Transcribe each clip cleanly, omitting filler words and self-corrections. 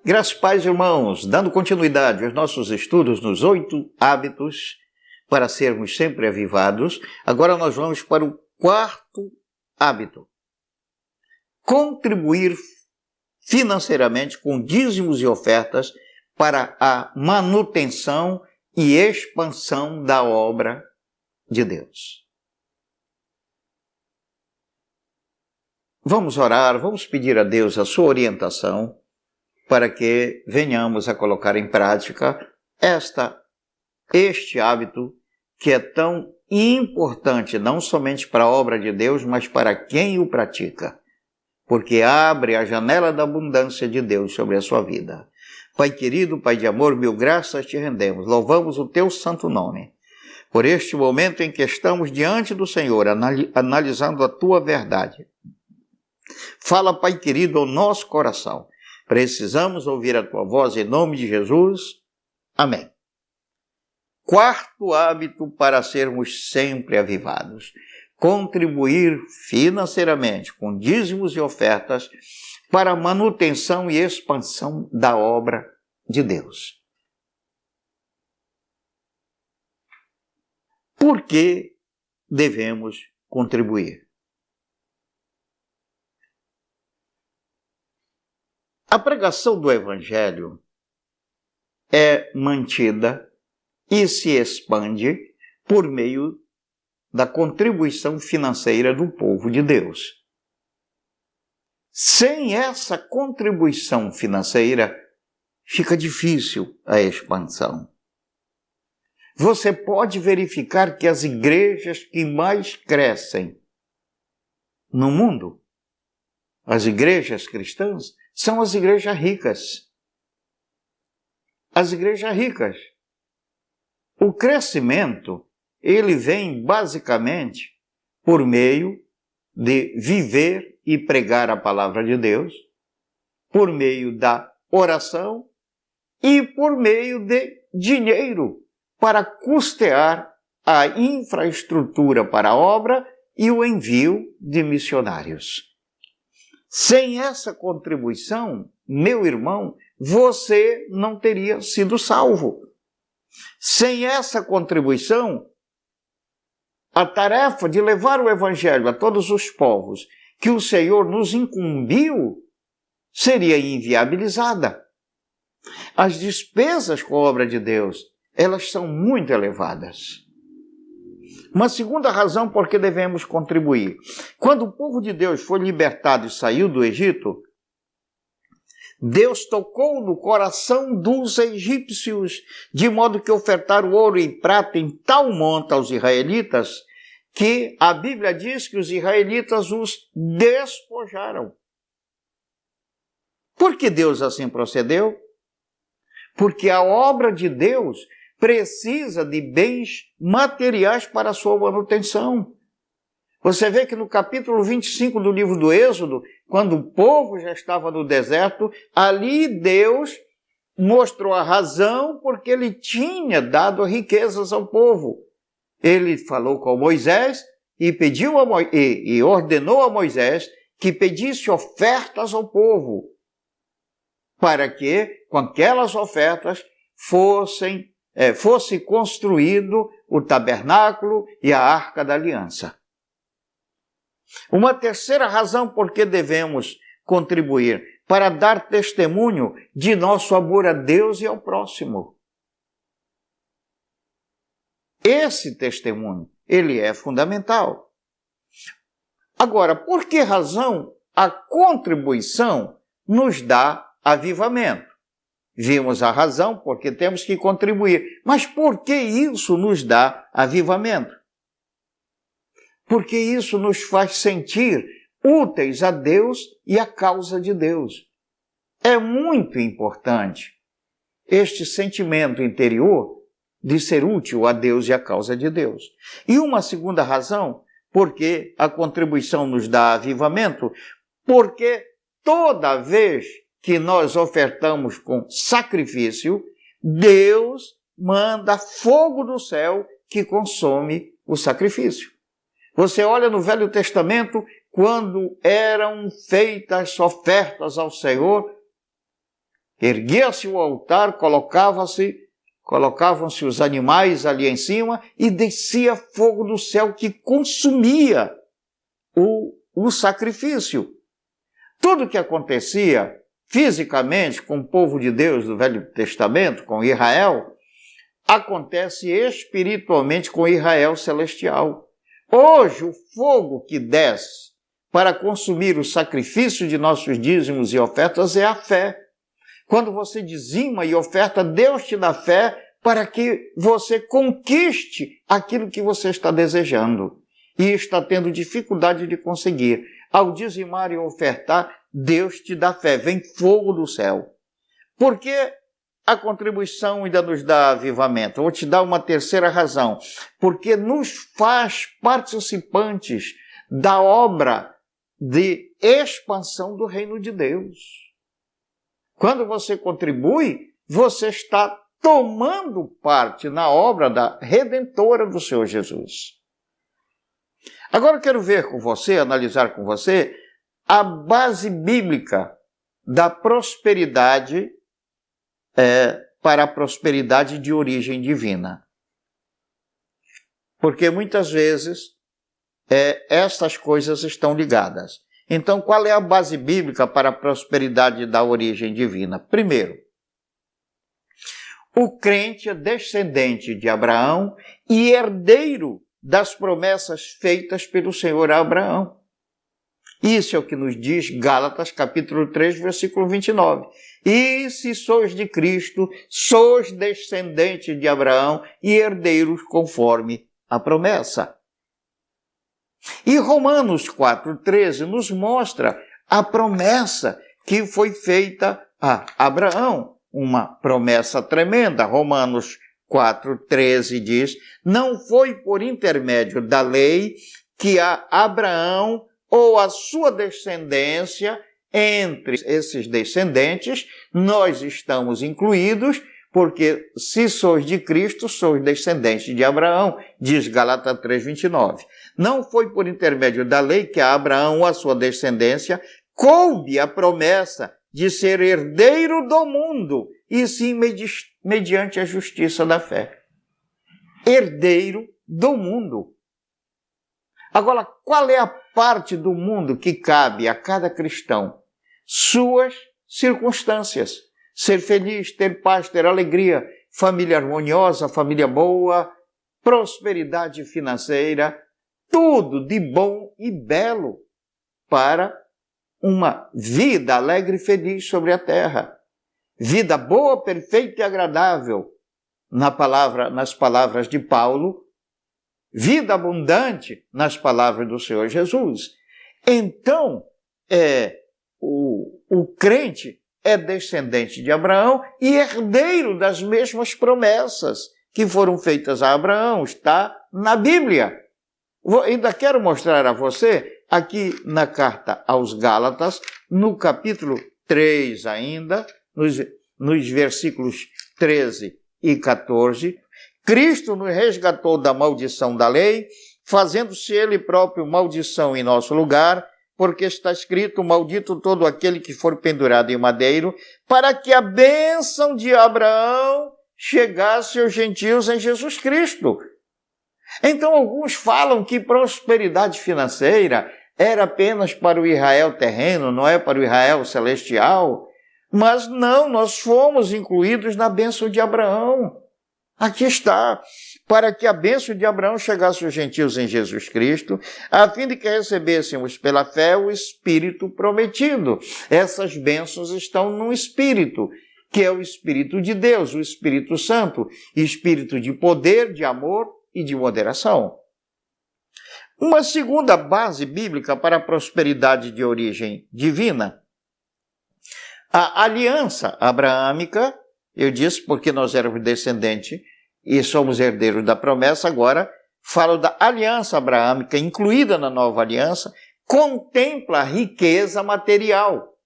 Graças e paz, irmãos, dando continuidade aos nossos estudos nos 8 hábitos para sermos sempre avivados, agora nós vamos para o 4º hábito. Contribuir financeiramente com dízimos e ofertas para a manutenção e expansão da obra de Deus. Vamos orar, vamos pedir a Deus a sua orientação para que venhamos a colocar em prática este hábito que é tão importante, não somente para a obra de Deus, mas para quem o pratica, porque abre a janela da abundância de Deus sobre a sua vida. Pai querido, Pai de amor, mil graças te rendemos, louvamos o teu santo nome, por este momento em que estamos diante do Senhor, analisando a tua verdade. Fala, Pai querido, ao nosso coração. Precisamos ouvir a tua voz em nome de Jesus. Amém. 4º hábito para sermos sempre avivados. Contribuir financeiramente com dízimos e ofertas para a manutenção e expansão da obra de Deus. Por que devemos contribuir? A pregação do Evangelho é mantida e se expande por meio da contribuição financeira do povo de Deus. Sem essa contribuição financeira, fica difícil a expansão. Você pode verificar que as igrejas que mais crescem no mundo, as igrejas cristãs, são as igrejas ricas. As igrejas ricas. O crescimento, ele vem basicamente por meio de viver e pregar a palavra de Deus, por meio da oração e por meio de dinheiro para custear a infraestrutura para a obra e o envio de missionários. Sem essa contribuição, meu irmão, você não teria sido salvo. Sem essa contribuição, a tarefa de levar o Evangelho a todos os povos que o Senhor nos incumbiu seria inviabilizada. As despesas com a obra de Deus, elas são muito elevadas. Uma segunda razão por que devemos contribuir. Quando o povo de Deus foi libertado e saiu do Egito, Deus tocou no coração dos egípcios, de modo que ofertaram ouro e prata em tal monta aos israelitas, que a Bíblia diz que os israelitas os despojaram. Por que Deus assim procedeu? Porque a obra de Deus precisa de bens materiais para a sua manutenção. Você vê que no capítulo 25 do livro do Êxodo, quando o povo já estava no deserto, ali Deus mostrou a razão porque ele tinha dado riquezas ao povo. Ele falou com Moisés e ordenou a Moisés que pedisse ofertas ao povo, para que com aquelas ofertas fosse construído o tabernáculo e a arca da aliança. Uma terceira razão por que devemos contribuir, para dar testemunho de nosso amor a Deus e ao próximo. Esse testemunho, ele é fundamental. Agora, por que razão a contribuição nos dá avivamento? Vimos a razão porque temos que contribuir. Mas por que isso nos dá avivamento? Porque isso nos faz sentir úteis a Deus e à causa de Deus. É muito importante este sentimento interior de ser útil a Deus e à causa de Deus. E uma segunda razão, porque a contribuição nos dá avivamento, porque toda vez que nós ofertamos com sacrifício, Deus manda fogo do céu que consome o sacrifício. Você olha no Velho Testamento, quando eram feitas ofertas ao Senhor, Erguia-se o altar, colocavam-se os animais ali em cima e descia fogo do céu que consumia o sacrifício. Tudo o que acontecia fisicamente com o povo de Deus do Velho Testamento, com Israel, acontece espiritualmente com Israel celestial. Hoje, o fogo que desce para consumir o sacrifício de nossos dízimos e ofertas é a fé. Quando você dizima e oferta, Deus te dá fé para que você conquiste aquilo que você está desejando e está tendo dificuldade de conseguir. Ao dizimar e ofertar, Deus te dá fé, vem fogo do céu. Por que a contribuição ainda nos dá avivamento? Vou te dar uma terceira razão. Porque nos faz participantes da obra de expansão do reino de Deus. Quando você contribui, você está tomando parte na obra da redentora do Senhor Jesus. Agora eu quero ver com você, analisar com você, a base bíblica da prosperidade para a prosperidade de origem divina. Porque muitas vezes estas coisas estão ligadas. Então, qual é a base bíblica para a prosperidade da origem divina? Primeiro, o crente é descendente de Abraão e herdeiro das promessas feitas pelo Senhor a Abraão. Isso é o que nos diz Gálatas, capítulo 3, versículo 29. E se sois de Cristo, sois descendentes de Abraão e herdeiros conforme a promessa. E Romanos 4,13 nos mostra a promessa que foi feita a Abraão. Uma promessa tremenda. Romanos 4,13 diz: não foi por intermédio da lei que a Abraão ou a sua descendência, entre esses descendentes, nós estamos incluídos, porque se sois de Cristo, sois descendentes de Abraão, diz Gálatas 3,29. Não foi por intermédio da lei que a Abraão ou a sua descendência coube a promessa de ser herdeiro do mundo, e sim mediante a justiça da fé. Herdeiro do mundo. Agora, qual é a parte do mundo que cabe a cada cristão? Suas circunstâncias. Ser feliz, ter paz, ter alegria, família harmoniosa, família boa, prosperidade financeira, tudo de bom e belo para uma vida alegre e feliz sobre a terra. Vida boa, perfeita e agradável. Nas palavras de Paulo, vida abundante nas palavras do Senhor Jesus. Então, o crente é descendente de Abraão e herdeiro das mesmas promessas que foram feitas a Abraão. Está na Bíblia. Ainda quero mostrar a você, aqui na carta aos Gálatas, no capítulo 3 ainda, nos versículos 13 e 14, Cristo nos resgatou da maldição da lei, fazendo-se Ele próprio maldição em nosso lugar, porque está escrito: maldito todo aquele que for pendurado em madeiro, para que a bênção de Abraão chegasse aos gentios em Jesus Cristo. Então, alguns falam que prosperidade financeira era apenas para o Israel terreno, não é para o Israel celestial. Mas não, nós fomos incluídos na bênção de Abraão. Aqui está, para que a bênção de Abraão chegasse aos gentios em Jesus Cristo, a fim de que recebêssemos pela fé o Espírito prometido. Essas bênçãos estão no Espírito, que é o Espírito de Deus, o Espírito Santo, Espírito de poder, de amor e de moderação. Uma segunda base bíblica para a prosperidade de origem divina: a aliança abraâmica. Eu disse porque nós éramos descendentes e somos herdeiros da promessa. Agora falo da aliança abraâmica, incluída na nova aliança, contempla a riqueza material.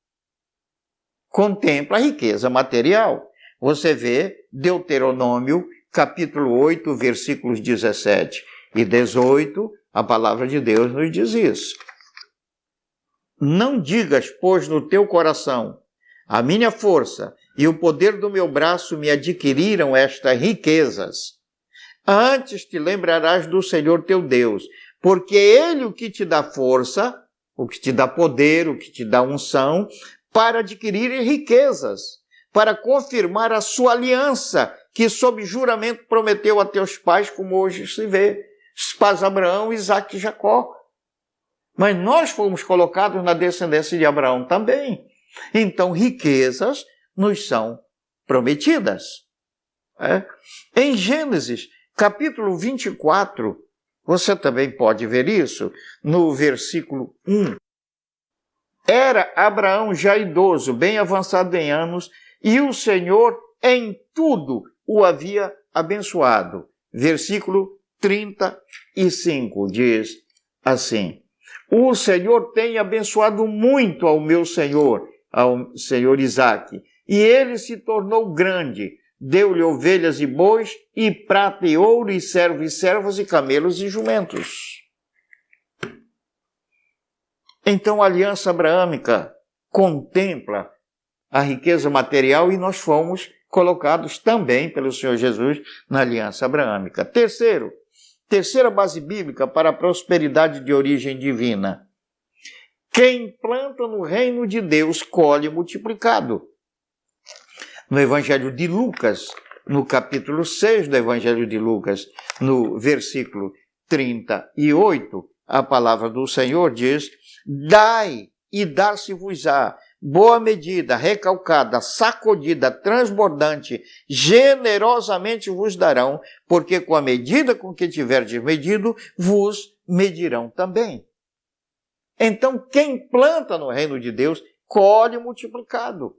Contempla a riqueza material. Você vê Deuteronômio, capítulo 8, versículos 17 e 18, a palavra de Deus nos diz isso. Não digas, pois, no teu coração: a minha força e o poder do meu braço me adquiriram estas riquezas. Antes te lembrarás do Senhor teu Deus, porque é Ele o que te dá força, o que te dá poder, o que te dá unção, para adquirir riquezas, para confirmar a sua aliança, que sob juramento prometeu a teus pais, como hoje se vê, os pais Abraão, Isaque e Jacó. Mas nós fomos colocados na descendência de Abraão também. Então, riquezas nos são prometidas. Em Gênesis, capítulo 24, você também pode ver isso, no versículo 1. Era Abraão já idoso, bem avançado em anos, e o Senhor em tudo o havia abençoado. Versículo 35 diz assim: o Senhor tem abençoado muito ao meu senhor, ao senhor Isaque, e ele se tornou grande. Deu-lhe ovelhas e bois, e prata e ouro, e servos e servas, e camelos e jumentos. Então a aliança abraâmica contempla a riqueza material e nós fomos colocados também pelo Senhor Jesus na aliança abraâmica. Terceira base bíblica para a prosperidade de origem divina. Quem planta no reino de Deus colhe multiplicado. No Evangelho de Lucas, no capítulo 6 do Evangelho de Lucas, no versículo 38, a palavra do Senhor diz: dai e dar-se-vos-á, boa medida, recalcada, sacudida, transbordante, generosamente vos darão, porque com a medida com que tiverdes medido, vos medirão também. Então, quem planta no reino de Deus, colhe multiplicado.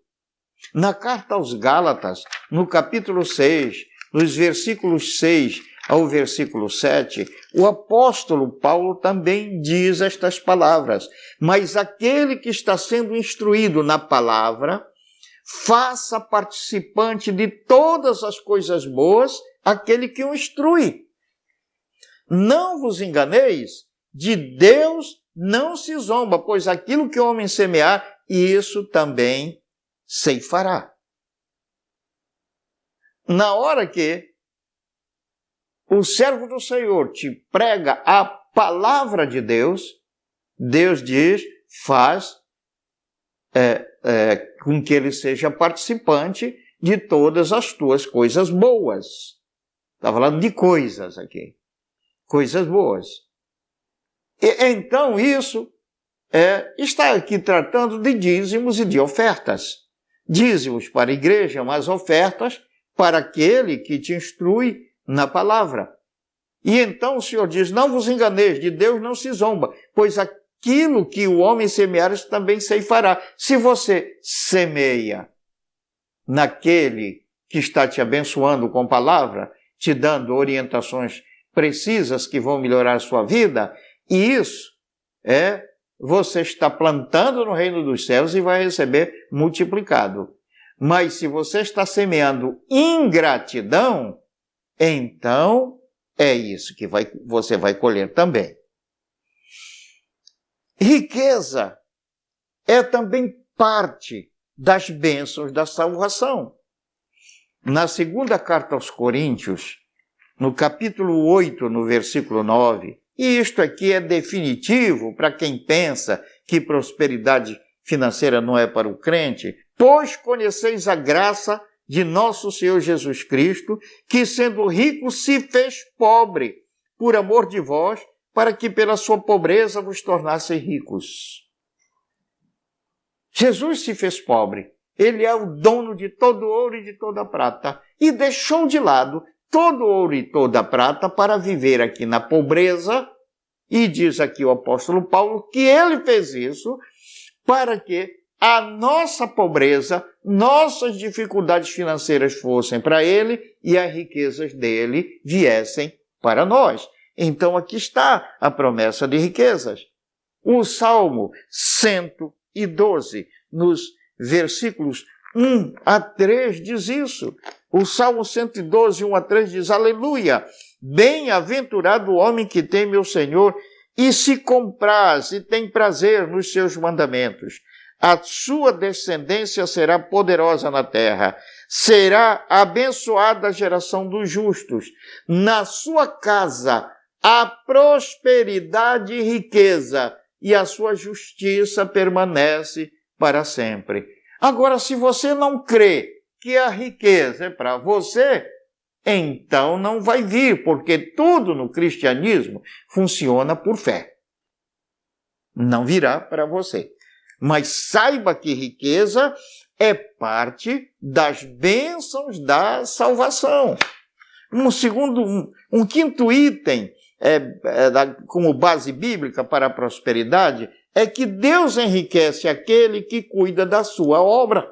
Na carta aos Gálatas, no capítulo 6, nos versículos 6 ao versículo 7, o apóstolo Paulo também diz estas palavras: mas aquele que está sendo instruído na palavra, faça participante de todas as coisas boas aquele que o instrui. Não vos enganeis, de Deus não se zomba, pois aquilo que o homem semear, isso também ceifará. Na hora que o servo do Senhor te prega a palavra de Deus, Deus diz, faz com que ele seja participante de todas as tuas coisas boas. Está falando de coisas aqui. Coisas boas. E, então isso está aqui tratando de dízimos e de ofertas. Dízimos para a igreja, mas ofertas para aquele que te instrui na palavra. E então o Senhor diz, não vos enganeis, de Deus não se zomba, pois aquilo que o homem semear, isso também ceifará. Se você semeia naquele que está te abençoando com palavra, te dando orientações precisas que vão melhorar a sua vida, e isso você está plantando no reino dos céus e vai receber multiplicado. Mas se você está semeando ingratidão, então é isso que você vai colher também. Riqueza é também parte das bênçãos da salvação. Na segunda carta aos Coríntios, no capítulo 8, no versículo 9, e isto aqui é definitivo para quem pensa que prosperidade financeira não é para o crente, pois conheceis a graça de nosso Senhor Jesus Cristo, que sendo rico se fez pobre, por amor de vós, para que pela sua pobreza vos tornasseis ricos. Jesus se fez pobre. Ele é o dono de todo ouro e de toda prata. E deixou de lado todo ouro e toda prata para viver aqui na pobreza. E diz aqui o apóstolo Paulo que ele fez isso para que a nossa pobreza, nossas dificuldades financeiras fossem para ele e as riquezas dele viessem para nós. Então aqui está a promessa de riquezas. O Salmo 112, nos versículos 1 a 3 diz isso. O Salmo 112, 1 a 3 diz, aleluia, bem-aventurado o homem que teme o Senhor e se compraz e tem prazer nos seus mandamentos. A sua descendência será poderosa na terra. Será abençoada a geração dos justos. Na sua casa há prosperidade e riqueza, e a sua justiça permanece para sempre. Agora, se você não crê que a riqueza é para você, então não vai vir, porque tudo no cristianismo funciona por fé. Não virá para você. Mas saiba que riqueza é parte das bênçãos da salvação. Um quinto item como base bíblica para a prosperidade é que Deus enriquece aquele que cuida da sua obra.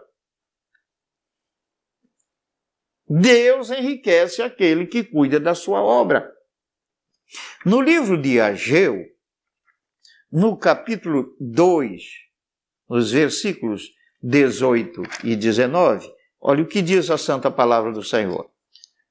Deus enriquece aquele que cuida da sua obra. No livro de Ageu, no capítulo 2, nos versículos 18 e 19, olha o que diz a santa palavra do Senhor.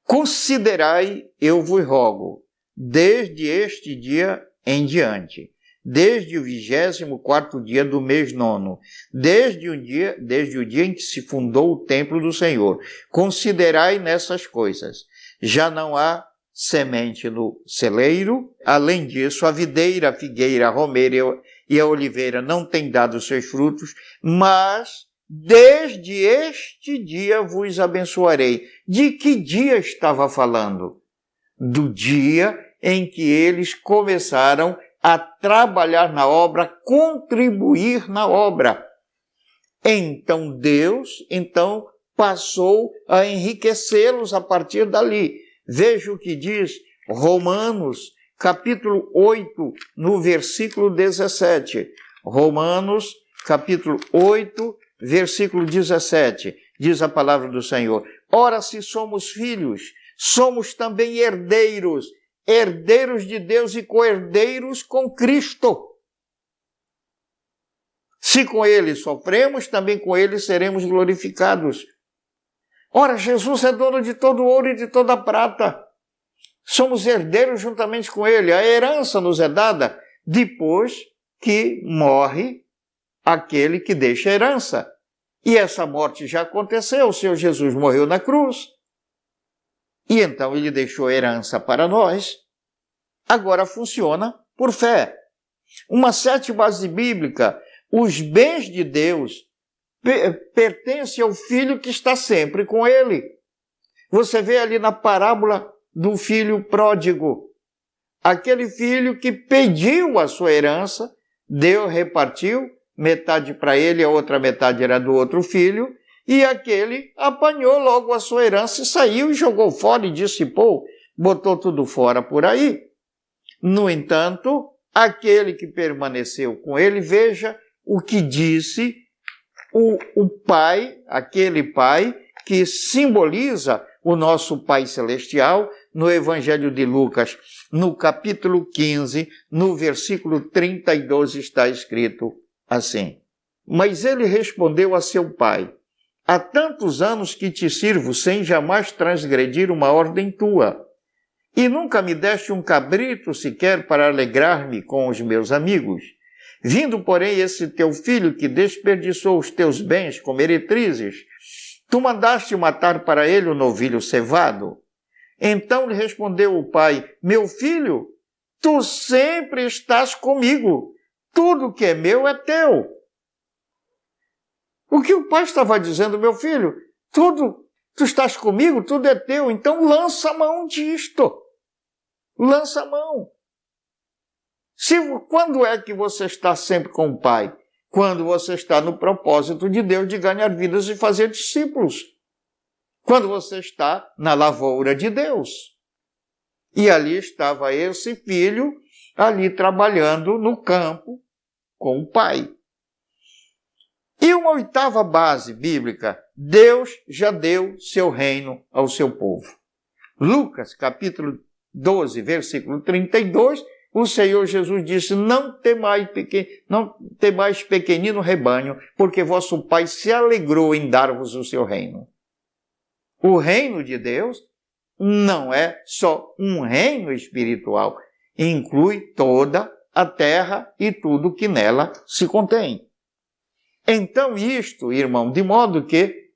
Considerai, eu vos rogo, desde este dia em diante, desde o 24º dia do mês 9, desde o dia em que se fundou o templo do Senhor. Considerai nessas coisas. Já não há semente no celeiro. Além disso, a videira, a figueira, a romeira e a oliveira não têm dado seus frutos, mas desde este dia vos abençoarei. De que dia estava falando? Do dia em que eles começaram a trabalhar na obra, contribuir na obra. Então Deus passou a enriquecê-los a partir dali. Veja o que diz Romanos, capítulo 8, no versículo 17. Romanos, capítulo 8, versículo 17. Diz a palavra do Senhor. Ora, se somos filhos, somos também herdeiros, herdeiros de Deus e co-herdeiros com Cristo. Se com Ele sofremos, também com Ele seremos glorificados. Ora, Jesus é dono de todo ouro e de toda prata. Somos herdeiros juntamente com Ele. A herança nos é dada depois que morre aquele que deixa a herança. E essa morte já aconteceu. O Senhor Jesus morreu na cruz. E então Ele deixou a herança para nós. Agora funciona por fé. Uma 7ª base bíblica. Os bens de Deus pertencem ao filho que está sempre com Ele. Você vê ali na parábola do filho pródigo. Aquele filho que pediu a sua herança, repartiu, metade para ele, a outra metade era do outro filho, e aquele apanhou logo a sua herança e saiu e jogou fora e dissipou, botou tudo fora por aí. No entanto, aquele que permaneceu com ele, veja o que disse o Pai, aquele Pai que simboliza o nosso Pai Celestial, no Evangelho de Lucas, no capítulo 15, no versículo 32, está escrito assim. Mas ele respondeu a seu pai: há tantos anos que te sirvo sem jamais transgredir uma ordem tua, e nunca me deste um cabrito sequer para alegrar-me com os meus amigos. Vindo, porém, esse teu filho que desperdiçou os teus bens com meretrizes, tu mandaste matar para ele o novilho cevado. Então lhe respondeu o pai: meu filho, tu sempre estás comigo, tudo que é meu é teu. O que o pai estava dizendo: meu filho, tu estás comigo, tudo é teu, então lança a mão disto. Lança a mão. Quando é que você está sempre com o pai? Quando você está no propósito de Deus de ganhar vidas e fazer discípulos. Quando você está na lavoura de Deus. E ali estava esse filho, ali trabalhando no campo com o pai. E uma 8ª base bíblica: Deus já deu seu reino ao seu povo. Lucas, capítulo 12, versículo 32, o Senhor Jesus disse: não temais pequenino rebanho, porque vosso Pai se alegrou em dar-vos o seu reino. O reino de Deus não é só um reino espiritual, inclui toda a terra e tudo que nela se contém. Então isto, irmão, de modo que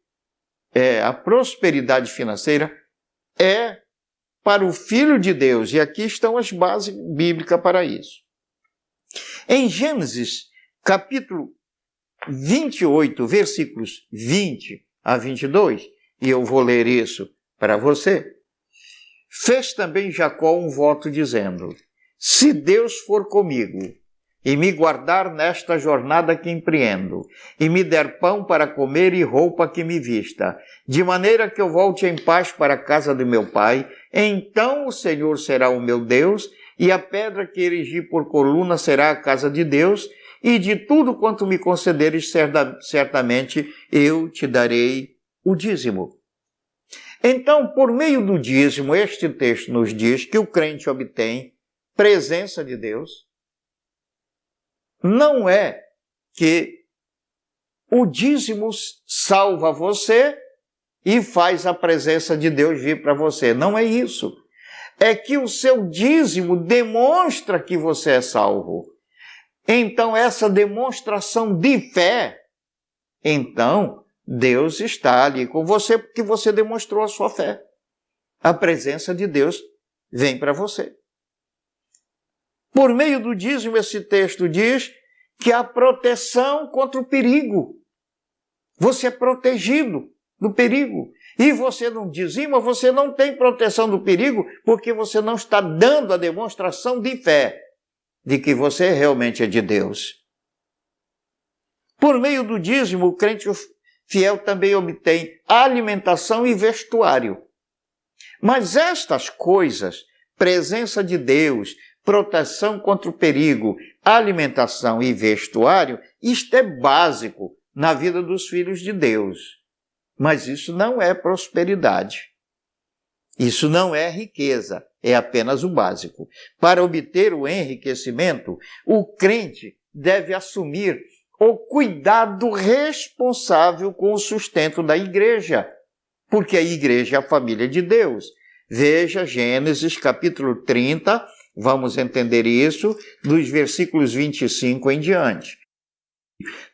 a prosperidade financeira é para o Filho de Deus, e aqui estão as bases bíblicas para isso. Em Gênesis, capítulo 28, versículos 20 a 22, e eu vou ler isso para você, fez também Jacó um voto dizendo: se Deus for comigo e me guardar nesta jornada que empreendo, e me der pão para comer e roupa que me vista, de maneira que eu volte em paz para a casa de meu pai, então o Senhor será o meu Deus, e a pedra que erigi por coluna será a casa de Deus, e de tudo quanto me concederes, certamente eu te darei o dízimo. Então, por meio do dízimo, este texto nos diz que o crente obtém presença de Deus. Não é que o dízimo salva você e faz a presença de Deus vir para você. Não é isso. É que o seu dízimo demonstra que você é salvo. Então, essa demonstração de fé, então, Deus está ali com você porque você demonstrou a sua fé. A presença de Deus vem para você. Por meio do dízimo, esse texto diz que há proteção contra o perigo. Você é protegido do perigo. E você não dizima, você não tem proteção do perigo, porque você não está dando a demonstração de fé de que você realmente é de Deus. Por meio do dízimo, o crente fiel também obtém alimentação e vestuário. Mas estas coisas, presença de Deus, proteção contra o perigo, alimentação e vestuário, isto é básico na vida dos filhos de Deus. Mas isso não é prosperidade. Isso não é riqueza, é apenas o básico. Para obter o enriquecimento, o crente deve assumir o cuidado responsável com o sustento da igreja, porque a igreja é a família de Deus. Veja Gênesis capítulo 30, vamos entender isso, dos versículos 25 em diante.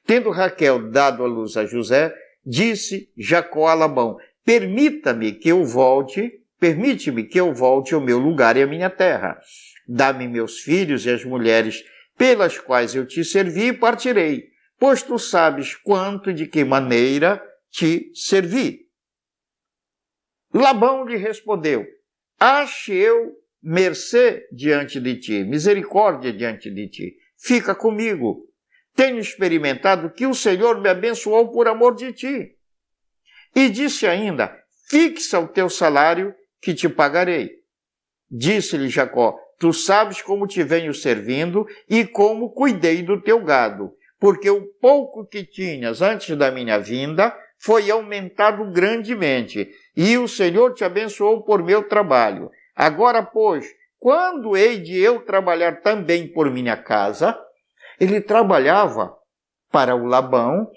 Tendo Raquel dado à luz a José, disse Jacó a Labão: permite-me que eu volte ao meu lugar e à minha terra. Dá-me meus filhos e as mulheres pelas quais eu te servi e partirei, pois tu sabes quanto e de que maneira te servi. Labão lhe respondeu: ache eu mercê diante de ti, misericórdia diante de ti. Fica comigo. Tenho experimentado que o Senhor me abençoou por amor de ti. E disse ainda: fixa o teu salário que te pagarei. Disse-lhe Jacó: tu sabes como te venho servindo e como cuidei do teu gado, porque o pouco que tinhas antes da minha vinda foi aumentado grandemente, e o Senhor te abençoou por meu trabalho. Agora, pois, quando hei de eu trabalhar também por minha casa? Ele trabalhava para o Labão,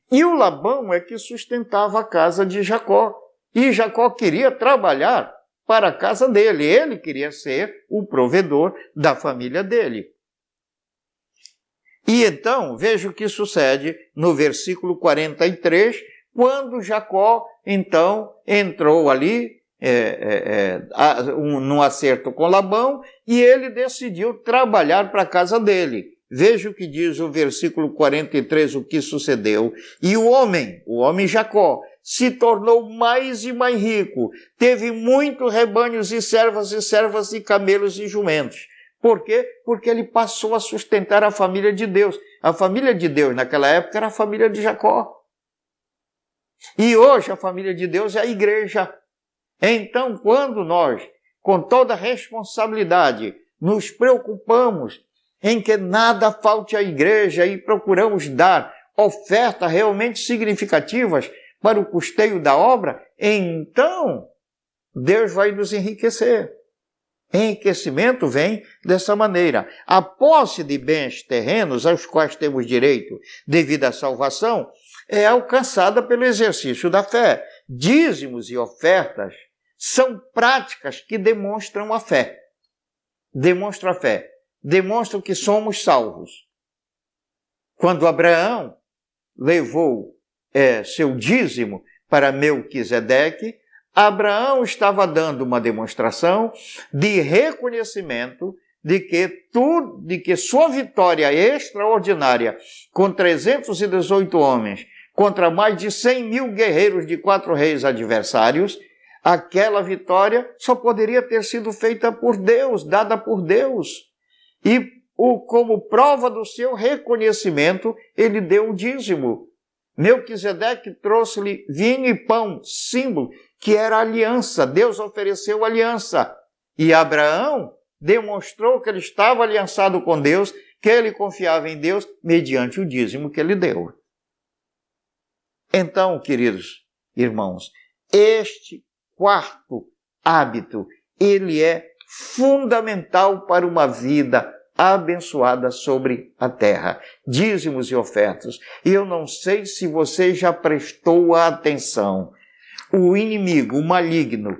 e o Labão é que sustentava a casa de Jacó. E Jacó queria trabalhar para a casa dele, ele queria ser o provedor da família dele. E então, veja o que sucede no versículo 43, quando Jacó, então, entrou ali, num acerto com Labão, e ele decidiu trabalhar para a casa dele. Veja o que diz o versículo 43, o que sucedeu. E o homem Jacó, se tornou mais e mais rico, teve muitos rebanhos e servas e camelos e jumentos. Por quê? Porque ele passou a sustentar a família de Deus. A família de Deus naquela época era a família de Jacó. E hoje a família de Deus é a igreja. Então, quando nós, com toda responsabilidade, nos preocupamos em que nada falte à igreja e procuramos dar ofertas realmente significativas para o custeio da obra, então Deus vai nos enriquecer. Enriquecimento vem dessa maneira. A posse de bens terrenos aos quais temos direito devido à salvação é alcançada pelo exercício da fé. Dízimos e ofertas são práticas que demonstram a fé. Demonstram a fé. Demonstram que somos salvos. Quando Abraão levou seu dízimo para Melquisedeque, Abraão estava dando uma demonstração de reconhecimento de que sua vitória extraordinária com 318 homens contra mais de 100 mil guerreiros de 4 reis adversários, aquela vitória só poderia ter sido feita por Deus, dada por Deus. E como prova do seu reconhecimento, ele deu o dízimo. Melquisedeque trouxe-lhe vinho e pão, símbolo que era aliança. Deus ofereceu aliança. E Abraão demonstrou que ele estava aliançado com Deus, que ele confiava em Deus mediante o dízimo que ele deu. Então, queridos irmãos, este quarto hábito, ele é fundamental para uma vida abençoada sobre a terra. Dízimos e ofertas. E eu não sei se você já prestou atenção. O inimigo, o maligno,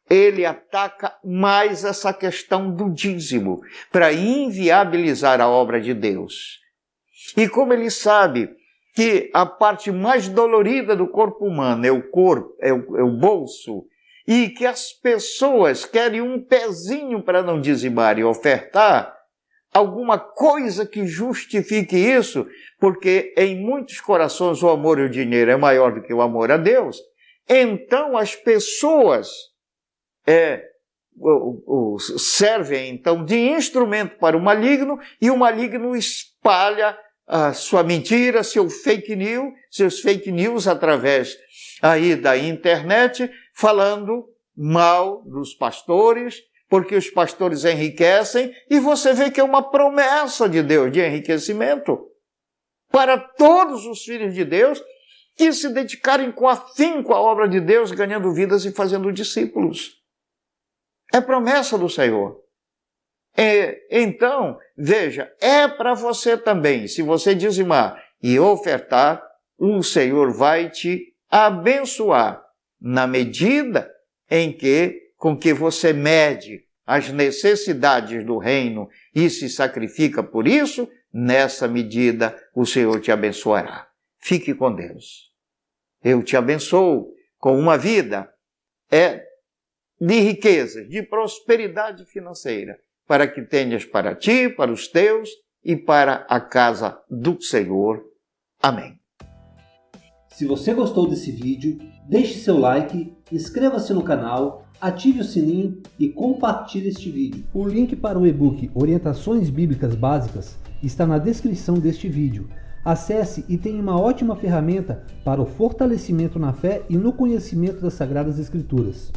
ele ataca mais essa questão do dízimo para inviabilizar a obra de Deus. E como ele sabe que a parte mais dolorida do corpo humano é o bolso, e que as pessoas querem um pezinho para não dizimar e ofertar, alguma coisa que justifique isso, porque em muitos corações o amor e o dinheiro é maior do que o amor a Deus, então as pessoas servem então de instrumento para o maligno, e o maligno espalha a sua mentira, seus fake news através aí da internet, falando mal dos pastores, porque os pastores enriquecem, e você vê que é uma promessa de Deus de enriquecimento para todos os filhos de Deus que se dedicarem com afinco à obra de Deus, ganhando vidas e fazendo discípulos. É promessa do Senhor. Então, veja, é para você também. Se você dizimar e ofertar, o Senhor vai te abençoar na medida com que você mede as necessidades do reino e se sacrifica por isso. Nessa medida o Senhor te abençoará. Fique com Deus. Eu te abençoo com uma vida de riquezas, de prosperidade financeira, para que tenhas para ti, para os teus e para a casa do Senhor. Amém. Se você gostou desse vídeo, deixe seu like, inscreva-se no canal, ative o sininho e compartilhe este vídeo. O link para o e-book Orientações Bíblicas Básicas está na descrição deste vídeo. Acesse e tenha uma ótima ferramenta para o fortalecimento na fé e no conhecimento das Sagradas Escrituras.